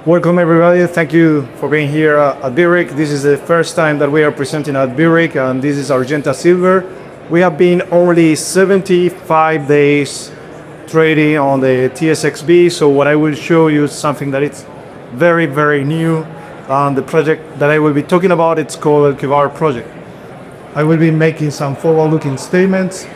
Welcome everybody. Thank you for being here at VRIC. This is the first time that we are presenting at VRIC, and this is Argenta Silver. We have been only 75 days trading on the TSXV, so what I will show you is something that it's very, very new. And the project that I will be talking about, it's called the VRIC project. I will be making some forward-looking statements.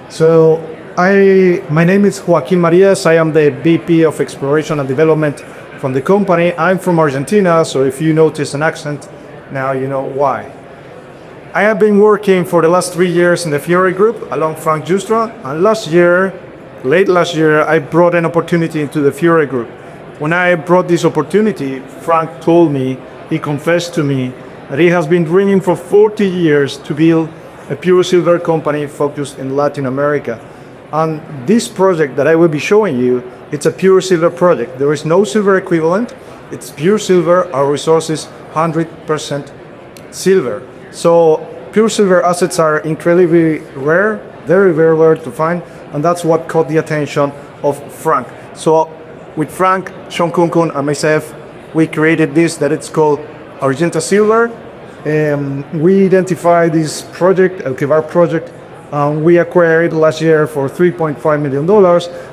So my name is Joaquin Marias. I am the VP of Exploration and Development from the company. I'm from Argentina, so if you notice an accent, now you know why. I have been working for the last 3 years in the VRIC group along Frank Justra, and late last year, I brought an opportunity into the VRIC group. When I brought this opportunity, Frank told me, he confessed to me, that he has been dreaming for 40 years to build a pure silver company focused in Latin America. And this project that I will be showing you, it's a pure silver project. There is no silver equivalent. It's pure silver. Our resource is 100% silver. So pure silver assets are incredibly rare, very, very rare to find. And that's what caught the attention of Frank. So with Frank, Sean Kunkun, and myself, we created this that it's called Argenta Silver. We identified this project, El VRIC project. We acquired it last year for $3.5 million.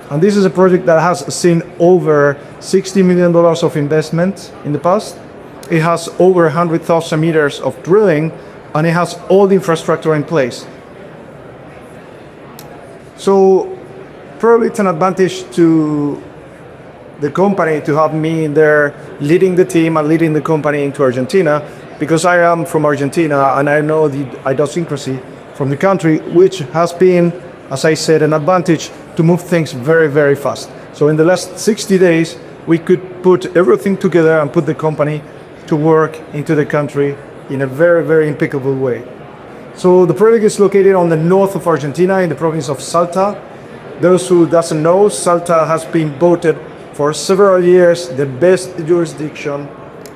And this is a project that has seen over $60 million of investment in the past. It has over 100,000 meters of drilling, and it has all the infrastructure in place. So probably it's an advantage to the company to have me in there leading the team and leading the company into Argentina, because I am from Argentina and I know the idiosyncrasy from the country, which has been, as I said, an advantage to move things very, very fast. So in the last 60 days, we could put everything together and put the company to work into the country in a very, very impeccable way. So the project is located on the north of Argentina in the province of Salta. Those who doesn't know, Salta has been voted for several years the best jurisdiction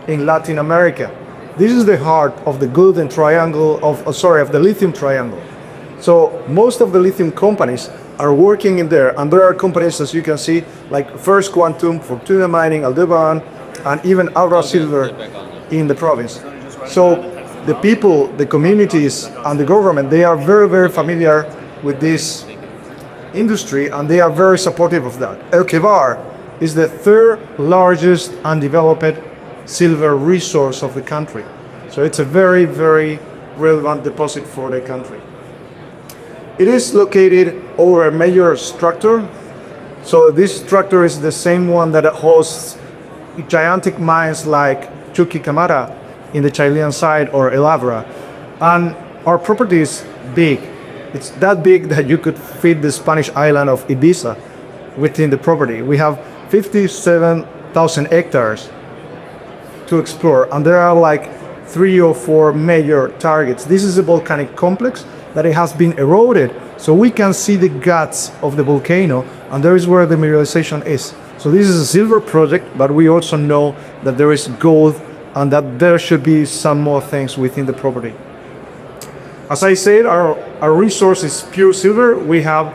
in Latin America. This is the heart of the golden triangle of the lithium triangle. So most of the lithium companies are working in there, and there are companies, as you can see, like First Quantum, Fortuna Mining, Aldebaran, and even Aura Silver in the province. So the people, the communities, and the government, they are very, very familiar with this industry, and they are very supportive of that. El VRIC is the third largest undeveloped silver resource of the country. So it's a very, very relevant deposit for the country. It is located over a major structure. So this structure is the same one that hosts gigantic mines like Chuquicamata in the Chilean side or El Abra. And our property is big. It's that big that you could fit the Spanish island of Ibiza within the property. We have 57,000 hectares to explore, and there are like 3 or 4 major targets. This is a volcanic complex that it has been eroded, so we can see the guts of the volcano, and there is where the mineralization is. So this is a silver project, but we also know that there is gold and that there should be some more things within the property. As I said, our resource is pure silver. We have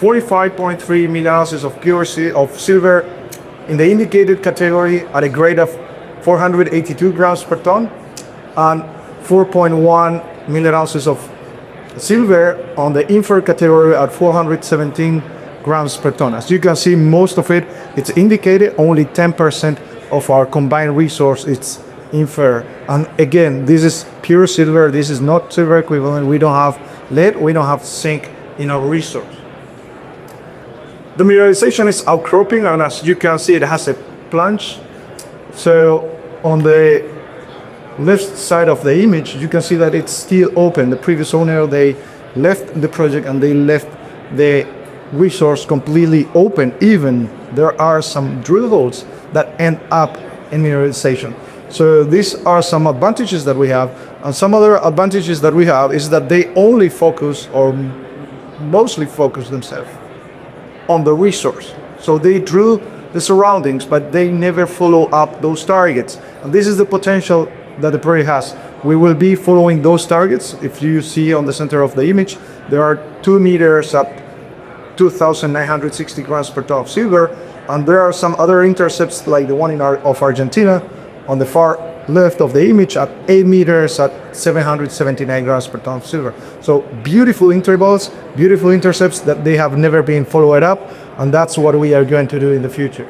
45.3 million ounces of pure silver in the indicated category at a grade of 482 grams per ton, and 4.1 million ounces of silver on the inferred category at 417 grams per ton. As you can see, most of it's indicated. Only 10% of our combined resource is inferred. And again, this is pure silver. This is not silver equivalent. We don't have lead, we don't have zinc in our resource. The mineralization is outcropping, and as you can see, it has a plunge. So on the left side of the image, you can see that it's still open. The previous owner, they left the project and they left the resource completely open. Even there are some drill holes that end up in mineralization. So these are some advantages that we have. And some other advantages that we have is that they only focus, or mostly focus themselves, on the resource. So they drill the surroundings, but they never follow up those targets. And this is the potential that the project has. We will be following those targets. If you see on the center of the image, there are 2 meters up 2,960 grams per ton of silver. And there are some other intercepts like the one of Argentina on the far left of the image at 8 meters at 779 grams per ton of silver. So beautiful intervals, beautiful intercepts that they have never been followed up, and that's what we are going to do in the future.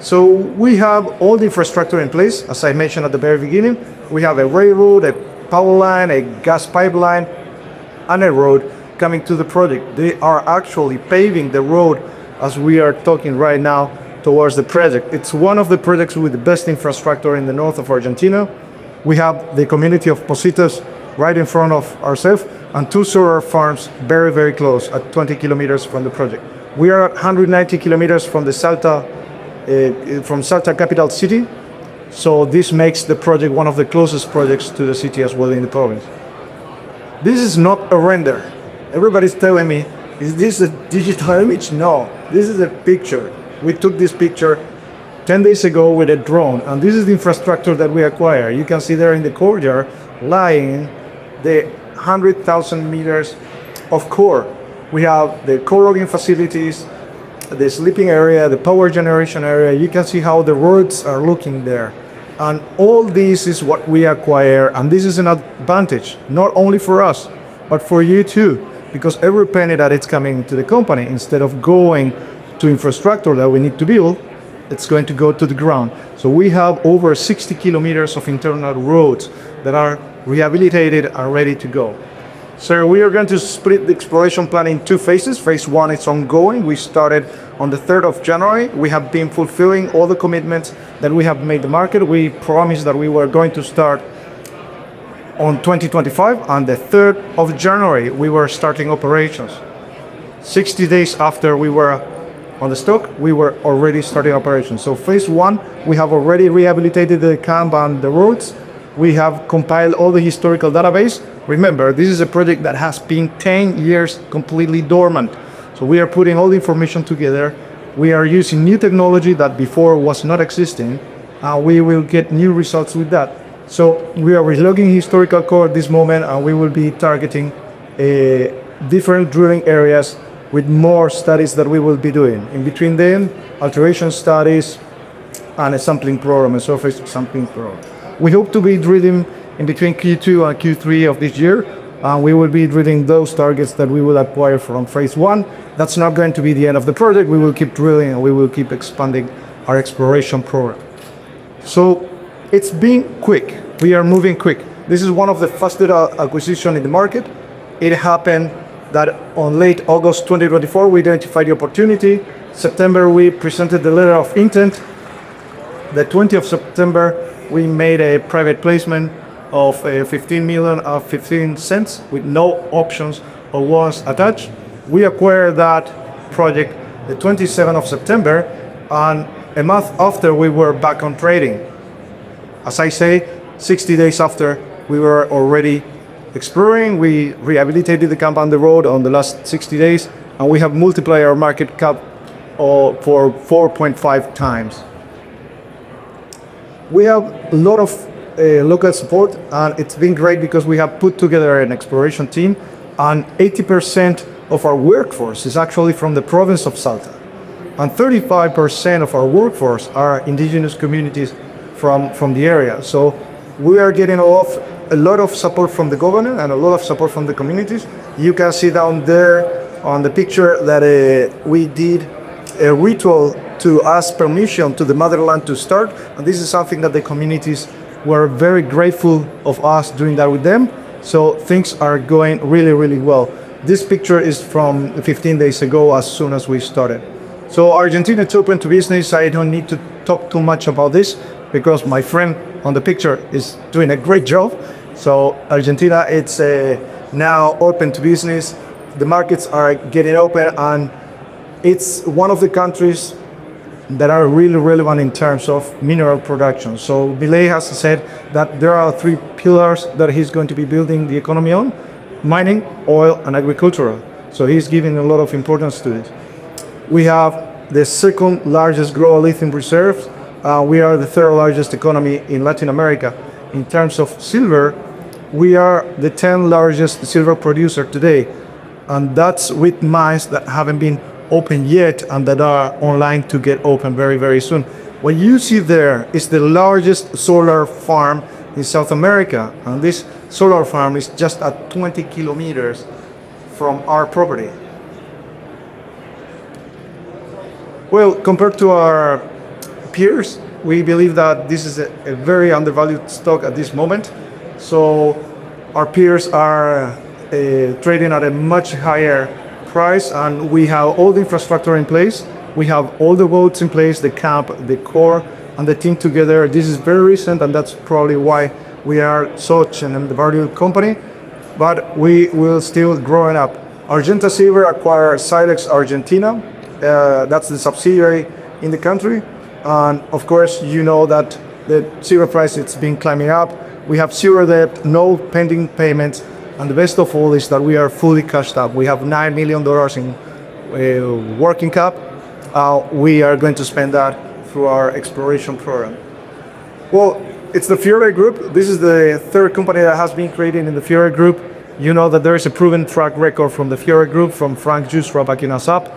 So we have all the infrastructure in place. As I mentioned at the very beginning, we have a railroad, a power line, a gas pipeline, and a road coming to the project. They are actually paving the road as we are talking right now towards the project. It's one of the projects with the best infrastructure in the north of Argentina. We have the community of Positos right in front of ourselves and 2 solar farms very, very close at 20 kilometers from the project. We are at 190 kilometers from the Salta capital city. So this makes the project one of the closest projects to the city as well in the province. This is not a render. Everybody's telling me, is this a digital image? No, this is a picture. We took this picture 10 days ago with a drone, and this is the infrastructure that we acquire. You can see there in the courtyard lying the 100,000 meters of core. We have the core logging facilities, the sleeping area, the power generation area. You can see how the roads are looking there. And all this is what we acquire, and this is an advantage, not only for us, but for you too, because every penny that it's coming to the company, instead of going to infrastructure that we need to build, it's going to go to the ground. So we have over 60 kilometers of internal roads that are rehabilitated and ready to go. So we are going to split the exploration plan in 2 phases. Phase 1 is ongoing. We started on the 3rd of January. We have been fulfilling all the commitments that we have made the market. We promised that we were going to start on 2025. On the 3rd of January, we were starting operations. 60 days after we were on the stock, we were already starting operations. So phase 1, we have already rehabilitated the camp and the roads. We have compiled all the historical database. Remember, this is a project that has been 10 years completely dormant. So we are putting all the information together. We are using new technology that before was not existing, and we will get new results with that. So we are relogging historical core at this moment, and we will be targeting different drilling areas with more studies that we will be doing. In between them, alteration studies and a sampling program, a surface sampling program. We hope to be drilling in between Q2 and Q3 of this year, and we will be drilling those targets that we will acquire from phase 1. That's not going to be the end of the project. We will keep drilling and we will keep expanding our exploration program. So it's been quick. We are moving quick. This is one of the fastest acquisition in the market. It happened that on late August 2024, we identified the opportunity. September, we presented the letter of intent. The 20th of September, we made a private placement of 15 million of 15 cents with no options or warrants attached. We acquired that project the 27th of September, and a month after we were back on trading. As I say, 60 days after we were already exploring, we rehabilitated the camp on the road on the last 60 days, and we have multiplied our market cap for 4.5 times. We have a lot of local support, and it's been great because we have put together an exploration team, and 80% of our workforce is actually from the province of Salta, and 35% of our workforce are indigenous communities from the area. So we are getting a lot of support from the government and a lot of support from the communities. You can see down there on the picture that we did a ritual to ask permission to the motherland to start, and this is something that the communities were very grateful of us doing that with them. So things are going really, really well. This picture is from 15 days ago, as soon as we started. So Argentina is open to business. I don't need to talk too much about this because my friend on the picture is doing a great job. So Argentina, it's now open to business. The markets are getting open, and it's one of the countries that are really relevant in terms of mineral production. So Milei has said that there are 3 pillars that he's going to be building the economy on: mining, oil, and agricultural. So he's giving a lot of importance to this. We have the 2nd largest global lithium reserves. We are the 3rd largest economy in Latin America. In terms of silver, we are the 10th largest silver producer today, and that's with mines that haven't been open yet and that are online to get open very, very soon. What you see there is the largest solar farm in South America, and this solar farm is just at 20 kilometers from our property. Well, compared to our peers, we believe that this is a very undervalued stock at this moment. So our peers are trading at a much higher price, and we have all the infrastructure in place. We have all the votes in place, the camp, the core, and the team together. This is very recent, and that's probably why we are such an undervalued company, but we will still growing up. Argenta Silver acquired Silex Argentina. That's the subsidiary in the country. And of course, you know that the silver price, it's been climbing up. We have zero debt, no pending payments, and the best of all is that we are fully cashed up. We have $9 million in working cap. We are going to spend that through our exploration program. Well, it's the VRIC Group. This is the third company that has been created in the VRIC Group. You know that there is a proven track record from the VRIC Group, from Frank Justra back in ASAP.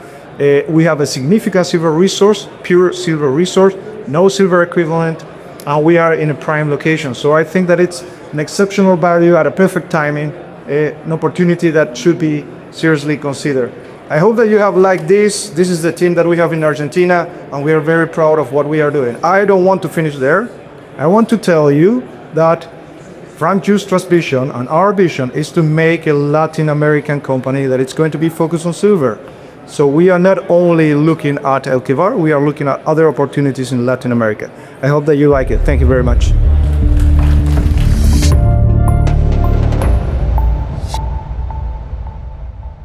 We have a significant silver resource, pure silver resource, no silver equivalent, and we are in a prime location. So I think that it's an exceptional value at a perfect timing, an opportunity that should be seriously considered. I hope that you have liked this. This is the team that we have in Argentina, and we are very proud of what we are doing. I don't want to finish there. I want to tell you that Frank Justra's vision and our vision is to make a Latin American company that is going to be focused on silver. So we are not only looking at El Quivar, we are looking at other opportunities in Latin America. I hope that you like it. Thank you very much.